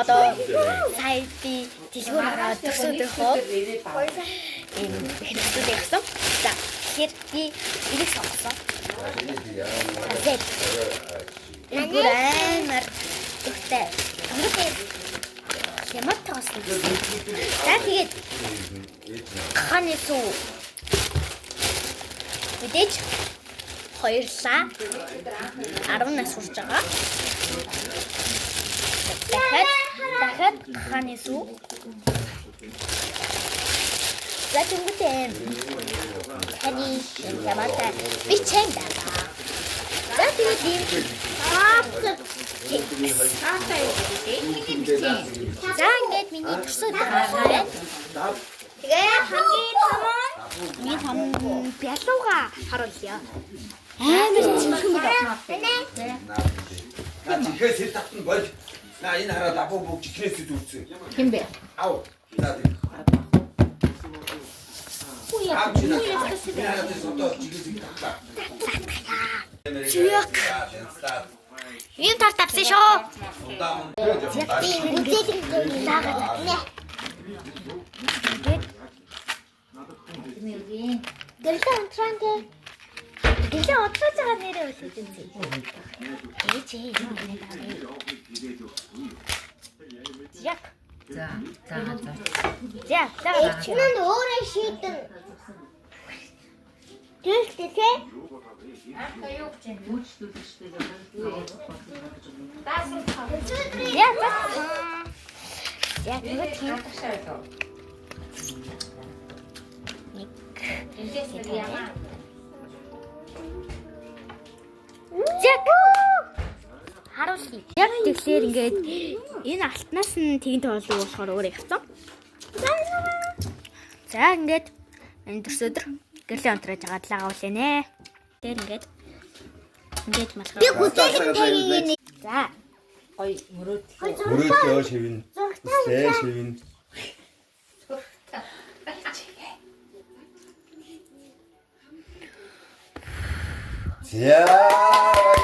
Одоо сая би дэлгүүр ороод төсөөдөхөө хэвчүүд явсан. За тэгэхээр би ирэх сонгосон. Тэгээд энэ амар ихтэй. Ямар тоосон. За тэгээд ханы суу мэдээж хоёрлаа 10 нас хүрч байгаа. Дахиад ханы суу. За тэгвэл хани ямаатай бичэн даа. За тэгээд за ингээд миний төсөө байгаа. Тэгээ хамгийн том бялууга харуулъя. Амар цэвэрхэн байна. Чихээс татна бол. На энэ хараад апо бүгд чихнээс дүүрсэн. Хин бэ? Ав. За тийм. Ийм тар тавсан шүү. Гэлээ одлож байгаа нэрээ өсөж үзье. Яг. За. Чинэнд өөрөө шийдэн. Тэгтээ тэ? Яг. Яг нэг тийм ташаа. Харуулъя. Яг тэгэхээр ингээд энэ алтнаас нь тэгнт болов болохоор өөр явцсан. За ингээд энэ төрсөдөр гэрлийн онтрож байгаа далаагаа үлээнэ. Тэр ингээд малхаа. Би хүлээлт. За. Ой мөрөөдлөө. Мөрөөдлөө шивнэ. Тэ шивнэ. За